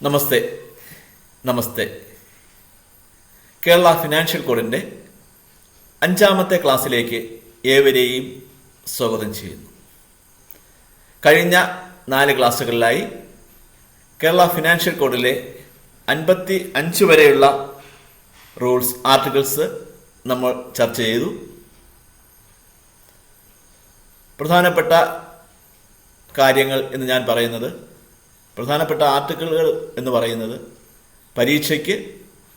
നമസ്തേ നമസ്തേ. Kerala financial കോഡിൻ്റെ 5ാമത്തെ ക്ലാസ്സിലേക്ക് ഏവരെയും സ്വാഗതം ചെയ്യുന്നു. കഴിഞ്ഞ 4 ക്ലാസ്സുകളിലായി കേരള ഫിനാൻഷ്യൽ കോഡിലെ 55 വരെയുള്ള റൂൾസ് ആർട്ടിക്കിൾസ് നമ്മൾ ചർച്ച ചെയ്തു. പ്രധാനപ്പെട്ട കാര്യങ്ങൾ എന്ന് ഞാൻ പറയുന്നത്, പ്രധാനപ്പെട്ട ആർട്ടിക്കിളുകൾ എന്ന് പറയുന്നത് പരീക്ഷയ്ക്ക്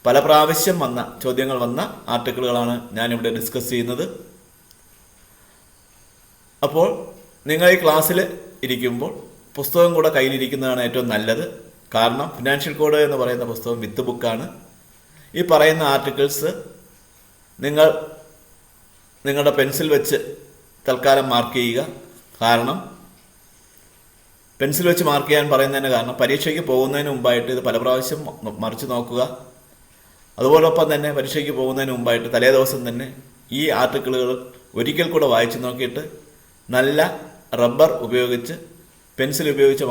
പല പ്രാവശ്യം വന്ന ചോദ്യങ്ങൾ വന്ന ആർട്ടിക്കിളുകളാണ് ഞാനിവിടെ ഡിസ്കസ് ചെയ്യുന്നത്. അപ്പോൾ നിങ്ങൾ ഈ ക്ലാസ്സിൽ ഇരിക്കുമ്പോൾ പുസ്തകം കൂടെ കയ്യിലിരിക്കുന്നതാണ് ഏറ്റവും നല്ലത്. കാരണം ഫിനാൻഷ്യൽ കോഡ് എന്ന് പറയുന്ന പുസ്തകം വിത്ത് ബുക്കാണ്. ഈ പറയുന്ന ആർട്ടിക്കിൾസ് നിങ്ങൾ നിങ്ങളുടെ പെൻസിൽ വെച്ച് തൽക്കാലം മാർക്ക് ചെയ്യുക. കാരണം പെൻസിൽ വെച്ച് മാർക്ക് ചെയ്യാൻ പറയുന്നതിന് കാരണം പരീക്ഷയ്ക്ക് പോകുന്നതിന് മുമ്പായിട്ട് ഇത് പല പ്രാവശ്യം മറിച്ച് നോക്കുക. അതോടൊപ്പം തന്നെ പരീക്ഷയ്ക്ക് പോകുന്നതിന് മുമ്പായിട്ട് തലേ ദിവസം തന്നെ ഈ ആർട്ടിക്കിളുകൾ ഒരിക്കൽ കൂടെ വായിച്ചു നോക്കിയിട്ട് നല്ല റബ്ബർ ഉപയോഗിച്ച് പെൻസിൽ ഉപയോഗിച്ച്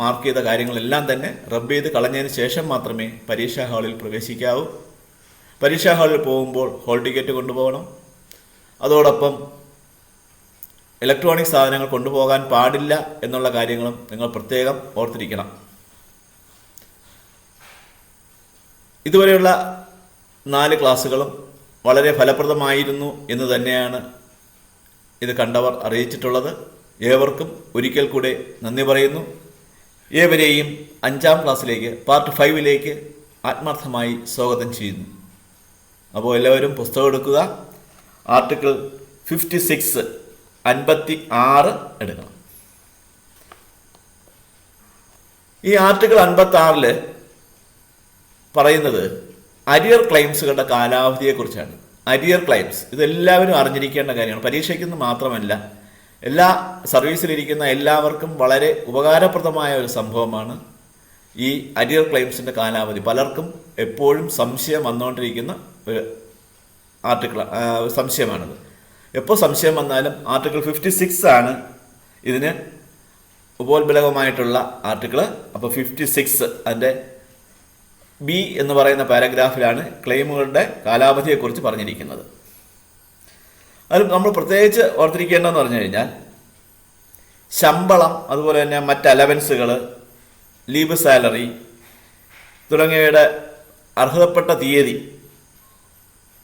മാർക്ക് ചെയ്ത കാര്യങ്ങളെല്ലാം തന്നെ റബ്ബ് ചെയ്ത് കളഞ്ഞതിന് ശേഷം മാത്രമേ പരീക്ഷാ ഹാളിൽ പ്രവേശിക്കാവൂ. പരീക്ഷാ ഹാളിൽ പോകുമ്പോൾ ഹോൾ ടിക്കറ്റ് കൊണ്ടുപോകണം. അതോടൊപ്പം ഇലക്ട്രോണിക് സാധനങ്ങൾ കൊണ്ടുപോകാൻ പാടില്ല എന്നുള്ള കാര്യങ്ങളും നിങ്ങൾ പ്രത്യേകം ഓർത്തിരിക്കണം. ഇതുവരെയുള്ള 4 ക്ലാസ്സുകളും വളരെ ഫലപ്രദമായിരുന്നു എന്ന് തന്നെയാണ് ഇത് കണ്ടവർ അറിയിച്ചിട്ടുള്ളത്. ഏവർക്കും ഒരിക്കൽ കൂടെ നന്ദി പറയുന്നു. ഏവരെയും 5ാം ക്ലാസ്സിലേക്ക് പാർട്ട് 5ലേക്ക് ആത്മാർത്ഥമായി സ്വാഗതം ചെയ്യുന്നു. അപ്പോൾ എല്ലാവരും പുസ്തകം എടുക്കുക. ആർട്ടിക്കിൾ 56 56 എടുക്കണം. ഈ ആർട്ടിക്കിൾ 56 പറയുന്നത് അരിയർ ക്ലെയിംസുകളുടെ കാലാവധിയെക്കുറിച്ചാണ്. അരിയർ ക്ലെയിംസ് ഇതെല്ലാവരും അറിഞ്ഞിരിക്കേണ്ട കാര്യമാണ്. പരീക്ഷയ്ക്കെന്ന് മാത്രമല്ല, എല്ലാ സർവീസിലിരിക്കുന്ന എല്ലാവർക്കും വളരെ ഉപകാരപ്രദമായ ഒരു സംഭവമാണ് ഈ അരിയർ ക്ലെയിംസിൻ്റെ കാലാവധി. പലർക്കും എപ്പോഴും സംശയം വന്നുകൊണ്ടിരിക്കുന്ന ഒരു സംശയമാണിത്. എപ്പോൾ സംശയം വന്നാലും ആർട്ടിക്കിൾ 56 ആണ് ഇതിന് ഉപോത്ബലകമായിട്ടുള്ള ആർട്ടിക്കിൾ. അപ്പോൾ 56 അതിൻ്റെ ബി എന്ന് പറയുന്ന പാരഗ്രാഫിലാണ് ക്ലെയിമുകളുടെ കാലാവധിയെക്കുറിച്ച് പറഞ്ഞിരിക്കുന്നത്. അതിൽ നമ്മൾ പ്രത്യേകിച്ച് ഓർത്തിരിക്കേണ്ടതെന്ന് പറഞ്ഞു കഴിഞ്ഞാൽ ശമ്പളം, അതുപോലെ തന്നെ മറ്റ് അലവൻസുകൾ, ലീവ് സാലറി തുടങ്ങിയവയുടെ അർഹതപ്പെട്ട തീയതി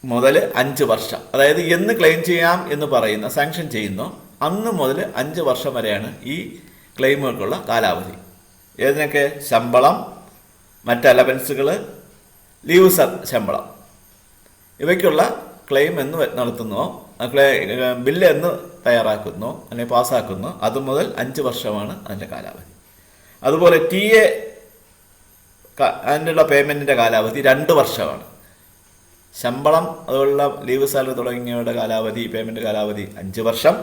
മുതൽ 5 വർഷം, അതായത് എന്ന് ക്ലെയിം ചെയ്യാം എന്ന് പറയുന്ന സാങ്ഷൻ ചെയ്യുന്നോ അന്ന് മുതൽ 5 വർഷം വരെയാണ് ഈ ക്ലെയിമുകൾക്കുള്ള കാലാവധി. ഏതിനൊക്കെ? ശമ്പളം, മറ്റ് അലവൻസുകൾ, ലീവ് ശമ്പളം, ഇവയ്ക്കുള്ള ക്ലെയിം എന്ന് നടത്തുന്നോ ബില്ല് എന്ന് തയ്യാറാക്കുന്നോ അല്ലെങ്കിൽ പാസ്സാക്കുന്നോ അത് മുതൽ 5 വർഷമാണ് അതിൻ്റെ കാലാവധി. അതുപോലെ TA അതിനുള്ള പേയ്മെൻറ്റിൻ്റെ കാലാവധി 2 വർഷമാണ്. ശമ്പളം, അതുപോലുള്ള ലീവ് സാലറി തുടങ്ങിയവയുടെ കാലാവധി, പേയ്മെൻറ്റ് കാലാവധി 5 വർഷം.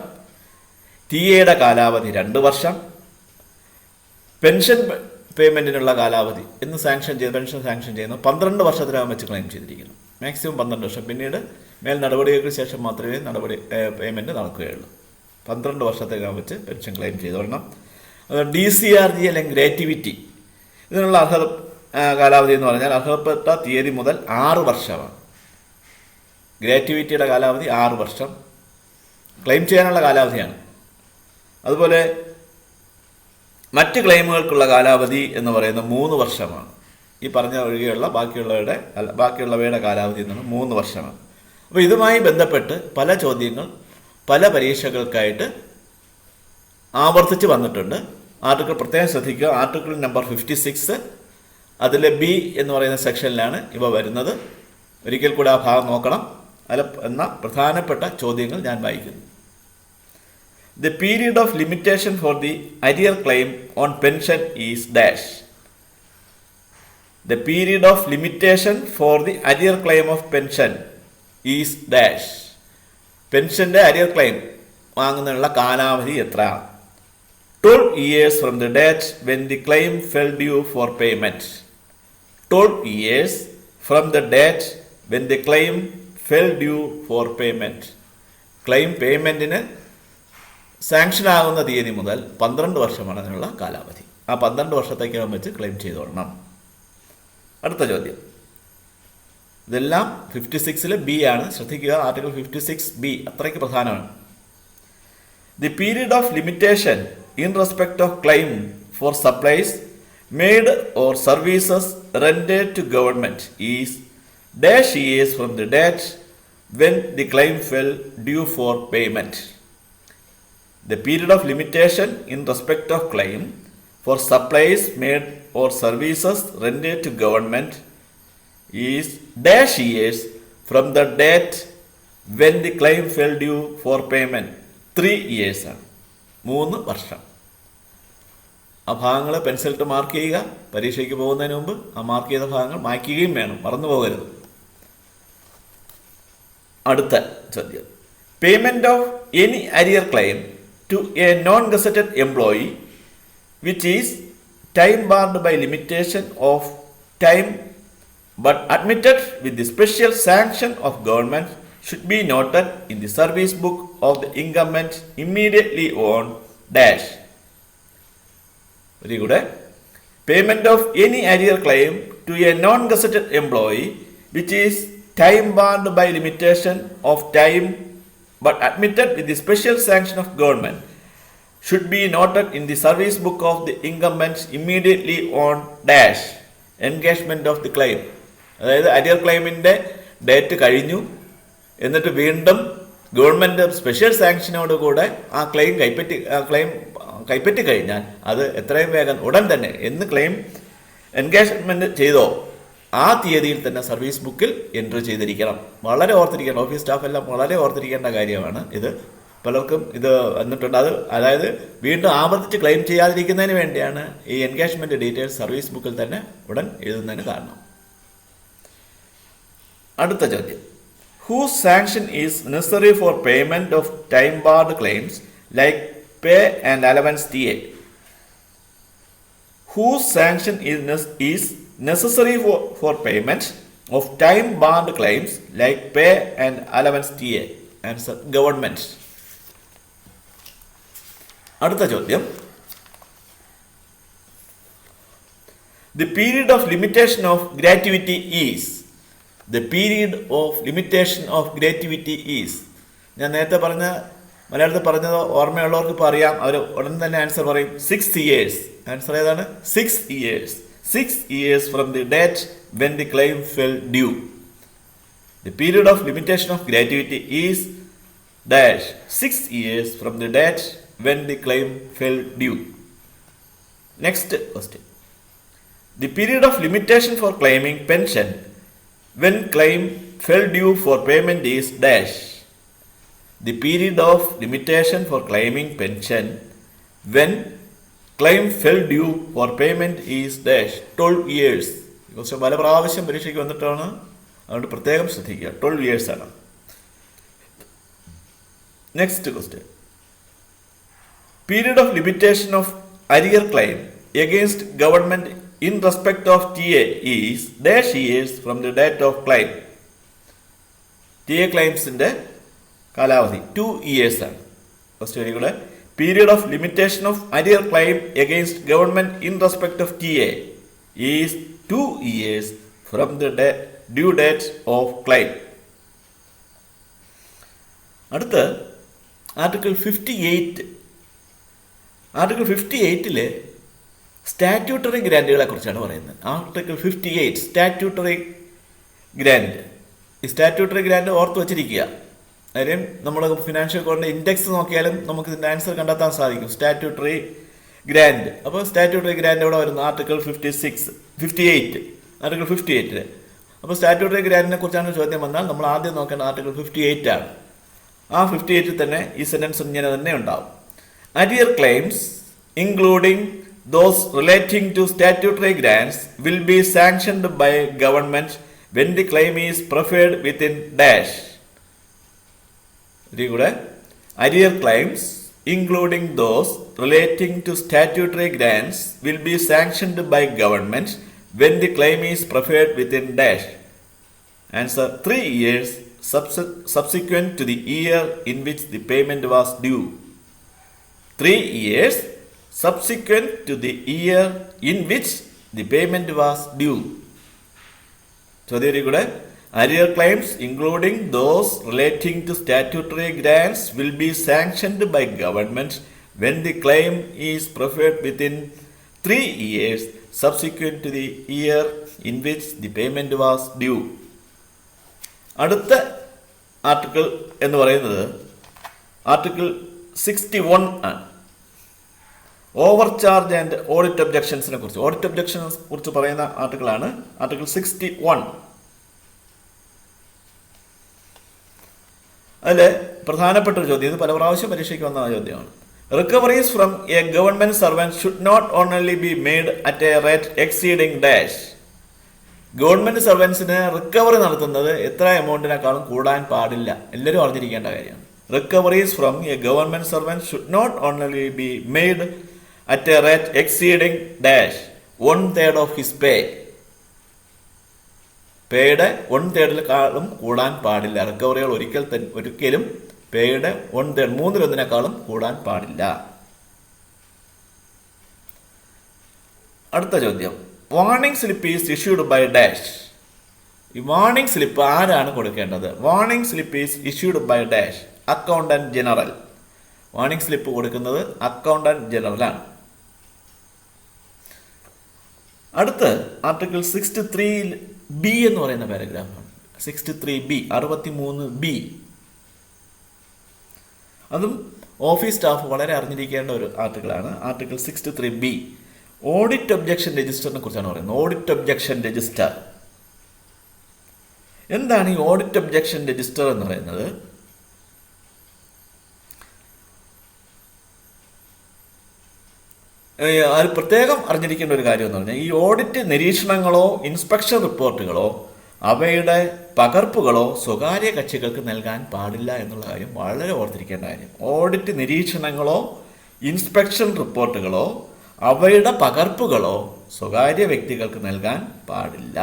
TA കാലാവധി 2 വർഷം. പെൻഷൻ പേയ്മെൻറ്റിനുള്ള കാലാവധി എന്ന് പെൻഷൻ സാങ്ഷൻ ചെയ്യുന്നു 12 വർഷത്തിനകം വെച്ച് ക്ലെയിം ചെയ്തിരിക്കുന്നു. മാക്സിമം 12 വർഷം. പിന്നീട് മേൽ നടപടികൾക്ക് ശേഷം മാത്രമേ പേയ്മെൻറ്റ് നടക്കുകയുള്ളൂ. 12 വർഷത്തിനകം വെച്ച് പെൻഷൻ ക്ലെയിം ചെയ്തോളണം. DCRG അല്ലെങ്കിൽ ഗ്രാറ്റുവിറ്റി ഇതിനുള്ള കാലാവധി എന്ന് പറഞ്ഞാൽ അർഹതപ്പെട്ട തീയതി മുതൽ 6 വർഷമാണ്. ഗ്രാറ്റുവിറ്റിയുടെ കാലാവധി 6 വർഷം ക്ലെയിം ചെയ്യാനുള്ള കാലാവധിയാണ്. അതുപോലെ മറ്റ് ക്ലെയിമുകൾക്കുള്ള കാലാവധി എന്ന് പറയുന്നത് 3 വർഷമാണ്. ഈ പറഞ്ഞ ഒഴികെയുള്ള ബാക്കിയുള്ളവയുടെ കാലാവധി എന്ന് പറയുന്നത് 3 വർഷമാണ്. അപ്പോൾ ഇതുമായി ബന്ധപ്പെട്ട് പല ചോദ്യങ്ങൾ പല പരീക്ഷകൾക്കായിട്ട് ആവർത്തിച്ച് വന്നിട്ടുണ്ട്. ആർട്ടിക്കിൾ പ്രത്യേകം ശ്രദ്ധിക്കുക. ആർട്ടിക്കിൾ നമ്പർ 56 അതിലെ ബി എന്ന് പറയുന്ന സെക്ഷനിലാണ് ഇവ വരുന്നത്. ഒരിക്കൽ കൂടെ ആ ഭാഗം നോക്കണം. എന്ന പ്രധാനപ്പെട്ട ചോദ്യങ്ങൾ ഞാൻ വായിക്കുന്നു. The period of limitation for the arrear claim on pension is dash. The period of limitation for the arrear claim of pension is dash. പെൻഷൻ്റെ അരിയർ ക്ലെയിം വാങ്ങുന്നതിനുള്ള കാലാവധി എത്രയാണ്? 12 years from the date when the claim fell due for payment. 12 years from the date when the claim fell due for payment. Claim പേയ്മെൻറ്റിന് sanction ആകുന്ന തീയതി മുതൽ 12 വർഷമാണ് അതിനുള്ള കാലാവധി. ആ 12 വർഷത്തേക്കകം വെച്ച് ക്ലെയിം ചെയ്തോളണം. അടുത്ത ചോദ്യം, ഇതെല്ലാം 56 ബി ആണ്, ശ്രദ്ധിക്കുക. ആർട്ടിക്കിൾ 56B അത്രയ്ക്ക് പ്രധാനമാണ്. The period of limitation in respect of claim for supplies made or services rendered to government is dash years from the date when the claim fell due for payment. The period of limitation in respect of claim for supplies made or services rendered to government is dash years from the date when the claim fell due for payment. 3 years ആണ്, 3 വർഷം. ആ ഭാഗങ്ങൾ പെൻസിലിട്ട് mark ചെയ്യുക. പരീക്ഷയ്ക്ക് പോകുന്നതിന് മുമ്പ് ആ mark ചെയ്ത ഭാഗങ്ങൾ മായ്ക്കുകയും വേണം, മറന്നു പോകരുത്. അടുത്ത ചോദ്യം, payment of any arrear claim to a non gazetted employee which is time barred by limitation of time but admitted with the special sanction of government should be noted in the service book of the incumbent immediately on dash. Very good. Payment of any arrear claim to a non gazetted employee which is time barred by limitation of time but admitted with the special sanction of government should be noted in the service book of the incumbent immediately on dash engagement of the claim. അതായത് arrear ക്ലെയിമിൻ്റെ date കഴിഞ്ഞു, എന്നിട്ട് വീണ്ടും government special സാങ്ഷനോട് കൂടെ ആ claim കൈപ്പറ്റി കഴിഞ്ഞാൽ അത് എത്രയും വേഗം ഉടൻ തന്നെ എന്ന് ക്ലെയിം എൻഗേജ്മെൻറ്റ് ചെയ്തോ ആ തീയതിയിൽ തന്നെ സർവീസ് ബുക്കിൽ എൻട്രി ചെയ്തിരിക്കണം. വളരെ ഓർത്തിരിക്കണം, ഓഫീസ് സ്റ്റാഫ് എല്ലാം വളരെ ഓർത്തിരിക്കേണ്ട കാര്യമാണ് ഇത്. പലർക്കും ഇത് വന്നിട്ടുണ്ട്. അതായത് വീണ്ടും ആവർത്തിച്ച് ക്ലെയിം ചെയ്യാതിരിക്കുന്നതിന് വേണ്ടിയാണ് ഈ എൻഗേജ്മെന്റ് ഡീറ്റെയിൽസ് സർവീസ് ബുക്കിൽ തന്നെ ഉടൻ എഴുതുന്നതിന് കാരണം. അടുത്ത ചോദ്യം, whose sanction is necessary for payment of time barred claims like pay and allowance TA. Whose sanction is necessary for payment of time barred claims like pay and allowance TA? Answer, government. അടുത്ത ചോദ്യം, the period of limitation of gratuity is. The period of limitation of gratuity is. ഞാൻ നേരത്തെ പറഞ്ഞ മലയാളത്തിൽ പറഞ്ഞത് ഓർമ്മയുള്ളവർക്ക് ഇപ്പോൾ അറിയാം, അവർ ഉടൻ തന്നെ ആൻസർ പറയും 6 years. ആൻസർ ഏതാണ്? 6 years. 6 years from the date when the claim fell due. The period of limitation of gratuity is dash 6 years from the date when the claim fell due. Next question. The period of limitation for claiming pension when claim fell due for payment is dash. The period of limitation for claiming pension when claim fell due for payment is dash 12 years. കുറച്ച് പല പ്രാവശ്യം പരീക്ഷയ്ക്ക് വന്നിട്ടാണ്, അതുകൊണ്ട് പ്രത്യേകം ശ്രദ്ധിക്കുക. 12 years ആണ്. Next question, period of limitation of arrear claim against government in respect of TA is dash years from the date of claim. TA ക്ലെയിംസിന്റെ കാലാവധി 2 years ആണ്. ഫസ്റ്റ് വരികള്, period of limitation of arrear claim against government in respect of TA is 2 years from the due date of claim. അടുത്ത് article 58. Article 58 statutory ഗ്രാൻറ്റുകളെ കുറിച്ചാണ് പറയുന്നത്. Article 58 statutory grant. ഈ statutory grant ഓർത്ത് വച്ചിരിക്കുക. കാര്യം നമ്മൾ ഫിനാൻഷ്യൽ കോഡിൻ്റെ ഇൻഡെക്സ് നോക്കിയാലും നമുക്ക് ഇതിൻ്റെ ആൻസർ കണ്ടെത്താൻ സാധിക്കും. Statutory grand. അപ്പോൾ സ്റ്റാറ്റ്യൂട്ടറി ഗ്രാൻഡ് എവിടെ വരുന്നു? ആർട്ടിക്കിൾ 58. ആർട്ടിക്കിൾ 58. അപ്പോൾ സ്റ്റാറ്റ്യൂട്ടറി ഗ്രാൻഡിനെ കുറിച്ചാണ് ചോദ്യം വന്നാൽ നമ്മൾ ആദ്യം നോക്കേണ്ട ആർട്ടിക്കിൾ 58 ആണ്. ആ 58 തന്നെ ഈ സെൻറ്റൻസ് ഇങ്ങനെ തന്നെ ഉണ്ടാവും. Arrear claims including those relating to statutory grants will be sanctioned by government when the claim is preferred within dash. Very good. Arrear claims including those relating to statutory grants will be sanctioned by government when the claim is preferred within dash. Answer, 3 years subsequent to the year in which the payment was due. 3 years subsequent to the year in which the payment was due. ചോദ്യം കൂടെ arrear claims including those relating to statutory grants will be sanctioned by government when the claim is preferred within 3 years subsequent to the year in which the payment was due. അടുത്ത article എന്ന് പറയുന്നത് article 61 ആണ്. Over charge and audit ഒബ്ജക്ഷൻസിനെ കുറിച്ച് കുറിച്ച് പറയുന്ന ആർട്ടിക്കിളാണ് article 61. അതിൽ പ്രധാനപ്പെട്ട ഒരു ചോദ്യം, ഇത് പല പ്രാവശ്യം പരീക്ഷയ്ക്ക് വന്ന ചോദ്യമാണ്. Recoveries from a government servant should not only be made at a rate exceeding dash. Government സർവൻസിന് റിക്കവറി നടത്തുന്നത് എത്ര എമൗണ്ടിനേക്കാളും കൂടാൻ പാടില്ല. എല്ലാവരും അറിഞ്ഞിരിക്കേണ്ട കാര്യമാണ്. Recoveries from a government servant should not only be made at a rate exceeding dash 1/3 of his pay. പേയുടെ 1/3 കൂടാൻ പാടില്ല. റിക്കവറികൾ ഒരിക്കലും പേയുടെ 1/3 3/1 കൂടാൻ പാടില്ല. അടുത്ത ചോദ്യം, warning slip is issued by dash. ഈ വാർണിംഗ് സ്ലിപ്പ് ആരാണ് കൊടുക്കേണ്ടത്? Warning slip is issued by dash accountant general. Warning slip കൊടുക്കുന്നത് അക്കൗണ്ടന്റ് ജനറലാണ്. അടുത്ത് ആർട്ടിക്കിൾ 63B എന്ന് പറയുന്ന പാരഗ്രാഫാണ്. 63B 63B. അതും ഓഫീസ് സ്റ്റാഫ് വളരെ അറിഞ്ഞിരിക്കേണ്ട ഒരു ആർട്ടിക്കിളാണ്. ആർട്ടിക്കിൾ 63B ഓഡിറ്റ് ഒബ്ജക്ഷൻ രജിസ്റ്ററിനെ കുറിച്ചാണ് പറയുന്നത്. ഓഡിറ്റ് ഒബ്ജക്ഷൻ രജിസ്റ്റർ എന്താണ്? ഈ ഓഡിറ്റ് ഒബ്ജക്ഷൻ രജിസ്റ്റർ എന്ന് പറയുന്നത് അത് പ്രത്യേകം അറിഞ്ഞിരിക്കേണ്ട ഒരു കാര്യം എന്ന് പറഞ്ഞാൽ, ഈ ഓഡിറ്റ് നിരീക്ഷണങ്ങളോ ഇൻസ്പെക്ഷൻ റിപ്പോർട്ടുകളോ അവയുടെ പകർപ്പുകളോ സ്വകാര്യ കക്ഷികൾക്ക് നൽകാൻ പാടില്ല എന്നുള്ള കാര്യം വളരെ ഓർത്തിരിക്കേണ്ട കാര്യം. ഓഡിറ്റ് നിരീക്ഷണങ്ങളോ ഇൻസ്പെക്ഷൻ റിപ്പോർട്ടുകളോ അവയുടെ പകർപ്പുകളോ സ്വകാര്യ വ്യക്തികൾക്ക് നൽകാൻ പാടില്ല.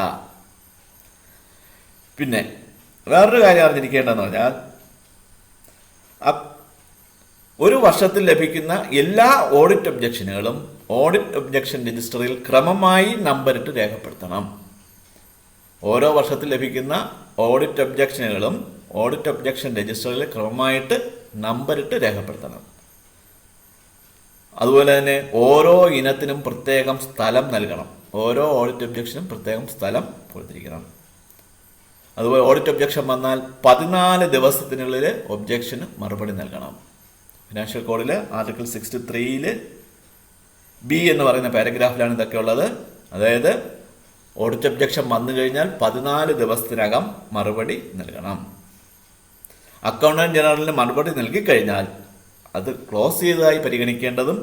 പിന്നെ വേറൊരു കാര്യം അറിഞ്ഞിരിക്കേണ്ടതെന്ന് പറഞ്ഞാൽ, ഒരു വർഷത്തിൽ ലഭിക്കുന്ന എല്ലാ ഓഡിറ്റ് ഒബ്ജക്ഷനുകളും ഓഡിറ്റ് ഒബ്ജക്ഷൻ രജിസ്റ്ററിൽ ക്രമമായി നമ്പറിട്ട് രേഖപ്പെടുത്തണം. ഓരോ വർഷത്തിൽ ലഭിക്കുന്ന ഓഡിറ്റ് ഒബ്ജക്ഷനുകളും ഓഡിറ്റ് ഒബ്ജക്ഷൻ രജിസ്റ്ററിൽ ക്രമമായിട്ട് നമ്പറിട്ട് രേഖപ്പെടുത്തണം. അതുപോലെ തന്നെ ഓരോ ഇനത്തിനും പ്രത്യേകം സ്ഥലം നൽകണം. ഓരോ ഓഡിറ്റ് ഒബ്ജക്ഷനും പ്രത്യേകം സ്ഥലം കൊടുത്തിരിക്കണം. അതുപോലെ ഓഡിറ്റ് ഒബ്ജക്ഷൻ വന്നാൽ 14 ദിവസത്തിനുള്ളിൽ ഒബ്ജക്ഷന് മറുപടി നൽകണം. ഫിനാൻഷ്യൽ കോഡിൽ ആർട്ടിക്കിൾ 63 B എന്ന് പറയുന്ന പാരഗ്രാഫിലാണ് ഇതൊക്കെ ഉള്ളത്. അതായത് ഓഡിറ്റ് ഒബ്ജക്ഷൻ വന്നു കഴിഞ്ഞാൽ 14 ദിവസത്തിനകം മറുപടി നൽകണം. അക്കൗണ്ടന്റ് ജനറലിന് മറുപടി നൽകിക്കഴിഞ്ഞാൽ അത് ക്ലോസ് ചെയ്തതായി പരിഗണിക്കേണ്ടതും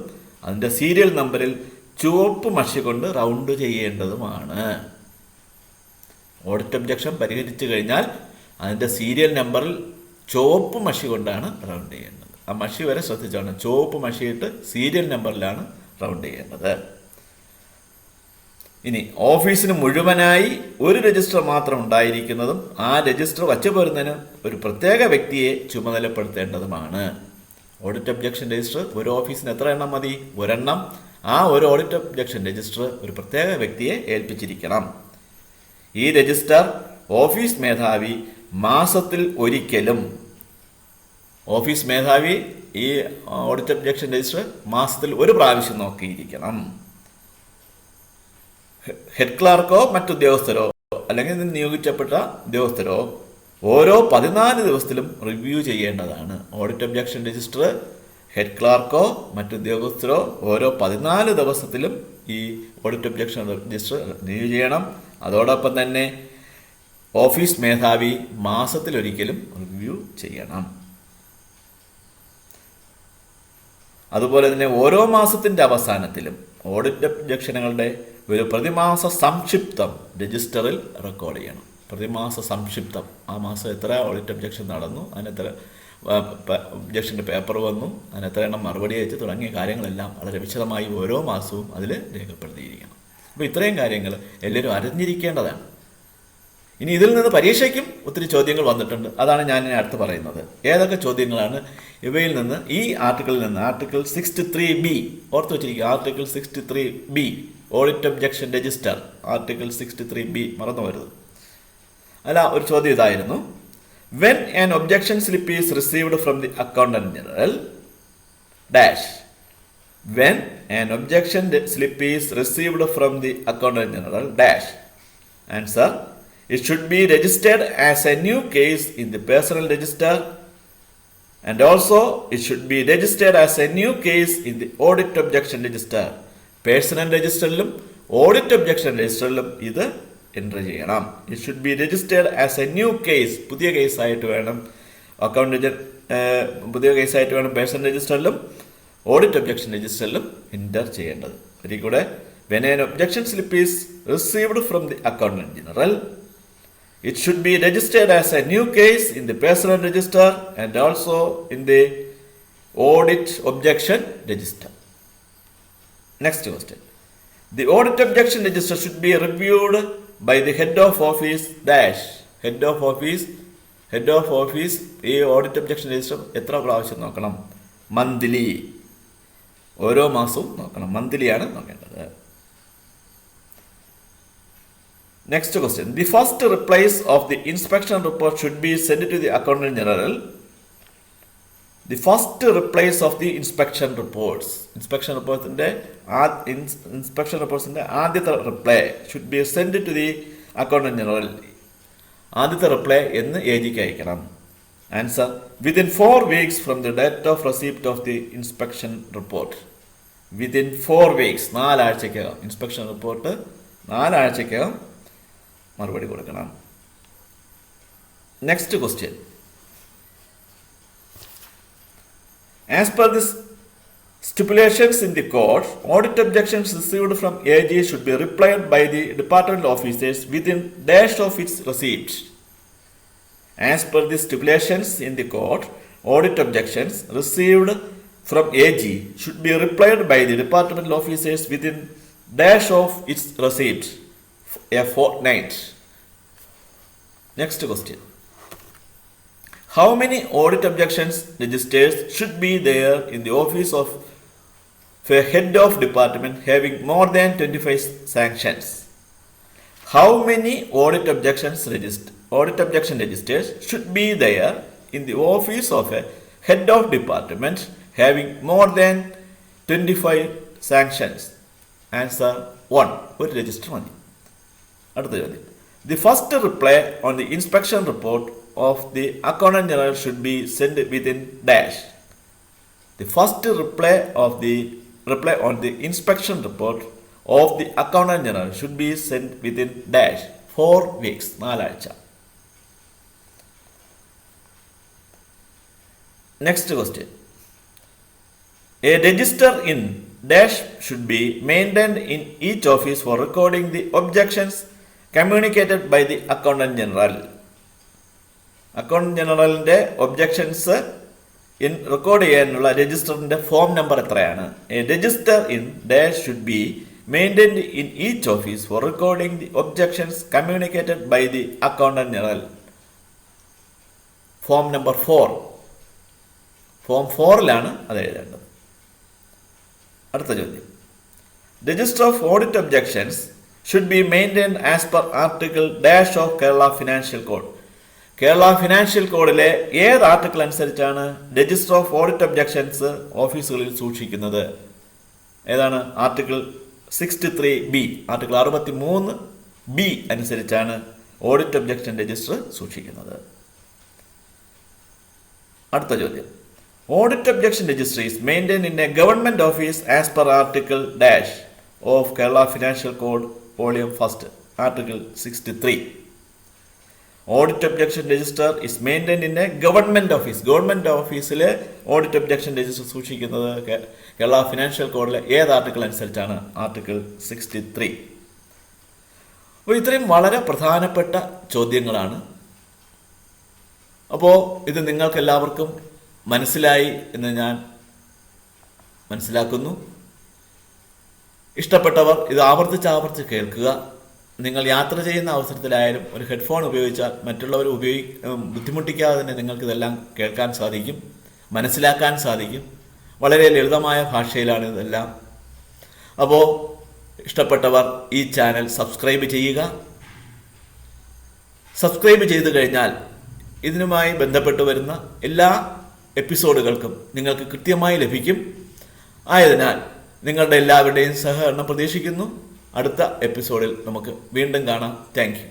അതിൻ്റെ സീരിയൽ നമ്പറിൽ ചുവപ്പ് മഷി കൊണ്ട് റൗണ്ട് ചെയ്യേണ്ടതുമാണ്. ഓഡിറ്റ് ഒബ്ജക്ഷൻ പരിഹരിച്ചു കഴിഞ്ഞാൽ അതിൻ്റെ സീരിയൽ നമ്പറിൽ ചുവപ്പ് മഷി കൊണ്ടാണ് റൗണ്ട് ചെയ്യേണ്ടത്. ആ മഷി വരെ ശ്രദ്ധിച്ചാണ്. ചുവപ്പ് മഷിയിട്ട് സീരിയൽ നമ്പറിലാണ് റൗണ്ട് ചെയ്യേണ്ടത്. ഇനി ഓഫീസിന് മുഴുവനായി ഒരു രജിസ്റ്റർ മാത്രം ഉണ്ടായിരിക്കുന്നതും ആ രജിസ്റ്റർ വച്ചു പോരുന്നതിന് ഒരു പ്രത്യേക വ്യക്തിയെ ചുമതലപ്പെടുത്തേണ്ടതുമാണ്. ഓഡിറ്റ് ഒബ്ജക്ഷൻ രജിസ്റ്റർ ഒരു ഓഫീസിന് എത്ര എണ്ണം മതി? ഒരെണ്ണം. ആ ഒരു ഓഡിറ്റ് ഒബ്ജക്ഷൻ രജിസ്റ്റർ ഒരു പ്രത്യേക വ്യക്തിയെ ഏൽപ്പിച്ചിരിക്കണം. ഈ രജിസ്റ്റർ ഓഫീസ് മേധാവി മാസത്തിൽ ഒരിക്കലും ഈ ഓഡിറ്റ് ഒബ്ജക്ഷൻ രജിസ്റ്റർ മാസത്തിൽ ഒരു പ്രാവശ്യം നോക്കിയിരിക്കണം. ഹെഡ് ക്ലാർക്കോ മറ്റുദ്യോഗസ്ഥരോ അല്ലെങ്കിൽ നിയോഗിക്കപ്പെട്ട ഉദ്യോഗസ്ഥരോ ഓരോ 14 ദിവസത്തിലും റിവ്യൂ ചെയ്യേണ്ടതാണ്. ഓഡിറ്റ് ഒബ്ജക്ഷൻ രജിസ്റ്റർ ഹെഡ് ക്ലാർക്കോ മറ്റുദ്യോഗസ്ഥരോ ഓരോ 14 ദിവസത്തിലും ഈ ഓഡിറ്റ് ഒബ്ജക്ഷൻ രജിസ്റ്റർ റിവ്യൂ ചെയ്യണം. അതോടൊപ്പം തന്നെ ഓഫീസ് മേധാവി മാസത്തിലൊരിക്കലും റിവ്യൂ ചെയ്യണം. അതുപോലെ തന്നെ ഓരോ മാസത്തിൻ്റെ അവസാനത്തിലും ഓഡിറ്റ് ഒബ്ജക്ഷനുകളുടെ ഒരു പ്രതിമാസ സംക്ഷിപ്തം രജിസ്റ്ററിൽ റെക്കോർഡ് ചെയ്യണം. പ്രതിമാസ സംക്ഷിപ്തം, ആ മാസം എത്ര ഓഡിറ്റ് ഒബ്ജക്ഷൻ നടന്നു, അതിനെത്ര ഒബ്ജക്ഷൻ്റെ പേപ്പർ വന്നു, അതിന് എത്ര എണ്ണം മറുപടി അയച്ചു തുടങ്ങിയ കാര്യങ്ങളെല്ലാം വളരെ വിശദമായി ഓരോ മാസവും അതിൽ രേഖപ്പെടുത്തിയിരിക്കണം. അപ്പോൾ ഇത്രയും കാര്യങ്ങൾ എല്ലാവരും അറിഞ്ഞിരിക്കേണ്ടതാണ്. ഇനി ഇതിൽ നിന്ന് പരീക്ഷയ്ക്കും ഒത്തിരി ചോദ്യങ്ങൾ വന്നിട്ടുണ്ട്. അതാണ് ഞാൻ ഇനി അടുത്ത് പറയുന്നത്. ഏതൊക്കെ ചോദ്യങ്ങളാണ് ഇവയിൽ നിന്ന്, ഈ ആർട്ടിക്കിളിൽ നിന്ന്, ആർട്ടിക്കിൾ 63B ഓർത്ത് വെച്ചിരിക്കുക. Article 63B audit objection register, article 63B മറന്നു വരുത്. അല്ല, ഒരു ചോദ്യം ഇതായിരുന്നു: when an objection slip is received from the accountant general dash. When an objection slip is received from the accountant general dash. Answer: it should be registered as a new case in the personal register, and also it should be registered as a new case in the audit objection register. Personal രജിസ്റ്ററിലും audit objection രജിസ്റ്ററിലും ഇത് entry ചെയ്യണം. It should be registered as a new case. പുതിയ കേസായിട്ട് വേണം പുതിയ കേസായിട്ട് വേണം പേഴ്സണൽ രജിസ്റ്ററിലും ഓഡിറ്റ് ഒബ്ജക്ഷൻ രജിസ്റ്ററിലും എൻ്റർ ചെയ്യേണ്ടത്. ഒരിക്കൽ കൂടെ: when an objection slip is received from the accountant general, it should be registered as a new case in the personal register and also in the audit objection register. Next question. The audit objection register should be reviewed by the head of office dash. Head of office ഈ audit objection register എത്ര പ്രാവശ്യം നോക്കണം? Monthly. ഓരോ മാസവും നോക്കണം. മന്ത്ലിയാണ് നോക്കേണ്ടത്. Next question. The first replies of the inspection report should be sent to the accountant general. The first replies of the inspection reports. Inspection reportsന്റെ ആദ്യത്തെ reply should be sent to the accountant general. ആദ്യത്തെ reply എന്ന് AGക്ക് അയക്കണം. Answer: within 4 weeks from the date of receipt of the inspection report. Within 4 weeks, 4 ആഴ്ചയ്ക്കകം. Inspection report 4 ആഴ്ചയ്ക്കകം മറുപടി കൊടുക്കണം. Next question. As per the stipulations in the code, audit objections received from AG should be replied by the department officers within dash of its receipt. As per the stipulations in the code, audit objections received from AG should be replied by the department officers within dash of its receipt, a fortnight. Next question. How many audit objections registers should be there in the office of a head of department having more than 25 sanctions? How many audit objection registers should be there in the office of a head of department having more than 25 sanctions? Answer: 1. ഒരു register മതി. അടുത്ത ചോദ്യം. The first reply on the inspection report of the accountant general should be sent within dash. The first reply on the inspection report of the accountant general should be sent within dash 4 weeks. 4 ആഴ്ച. Next question. A register in dash should be maintained in each office for recording the objections communicated by the accountant general. Accountant ജനറലിന്റെ objections record ചെയ്യാനുള്ള രജിസ്റ്ററിന്റെ form number എത്രയാണ്? A register in dash should be maintained in each office for recording the objections communicated by the accountant general. Form number 4. Form 4ലാണ് അത് എഴുതേണ്ടത്. അടുത്ത ചോദ്യം. Register of audit objections should be maintained as per article dash of Kerala financial code. Kerala financial കോഡിലെ ഏത് article അനുസരിച്ചാണ് register of audit objections ഓഫീസുകളിൽ സൂക്ഷിക്കുന്നത്? ഏതാണ്? Article 63B. ആർട്ടിക്കിൾ 63B അനുസരിച്ചാണ് ഓഡിറ്റ് ഒബ്ജക്ഷൻ രജിസ്റ്റർ സൂക്ഷിക്കുന്നത്. അടുത്ത ചോദ്യം. Audit objection register is maintain in A government office as per article dash of Kerala financial code volume 1, article 63. Audit objection register is maintain in A government office. Government ഓഫീസിൽ audit objection register സൂക്ഷിക്കുന്നത് Kerala financial കോഡിലെ ഏത് article അനുസരിച്ചാണ്? Article 63. അപ്പോൾ ഇത്രയും വളരെ പ്രധാനപ്പെട്ട ചോദ്യങ്ങളാണ്. അപ്പോൾ ഇത് നിങ്ങൾക്ക് എല്ലാവർക്കും മനസ്സിലായി എന്ന് ഞാൻ മനസ്സിലാക്കുന്നു. ഇഷ്ടപ്പെട്ടവർ ഇത് ആവർത്തിച്ച് കേൾക്കുക. നിങ്ങൾ യാത്ര ചെയ്യുന്ന അവസരത്തിലായാലും ഒരു ഹെഡ്ഫോൺ ഉപയോഗിച്ചാൽ മറ്റുള്ളവർ ബുദ്ധിമുട്ടിക്കാതെ തന്നെ നിങ്ങൾക്കിതെല്ലാം കേൾക്കാൻ സാധിക്കും, മനസ്സിലാക്കാൻ സാധിക്കും. വളരെ ലളിതമായ ഭാഷയിലാണ് ഇതെല്ലാം. അപ്പോൾ ഇഷ്ടപ്പെട്ടവർ ഈ ചാനൽ സബ്സ്ക്രൈബ് ചെയ്യുക. സബ്സ്ക്രൈബ് ചെയ്തു കഴിഞ്ഞാൽ ഇതിനുമായി ബന്ധപ്പെട്ട് വരുന്ന എല്ലാ എപ്പിസോഡുകൾക്കും നിങ്ങൾക്ക് കൃത്യമായി ലഭിക്കും. ആയതിനാൽ നിങ്ങളുടെ എല്ലാവരുടെയും സഹകരണം പ്രതീക്ഷിക്കുന്നു. അടുത്ത എപ്പിസോഡിൽ നമുക്ക് വീണ്ടും കാണാം. Thank you.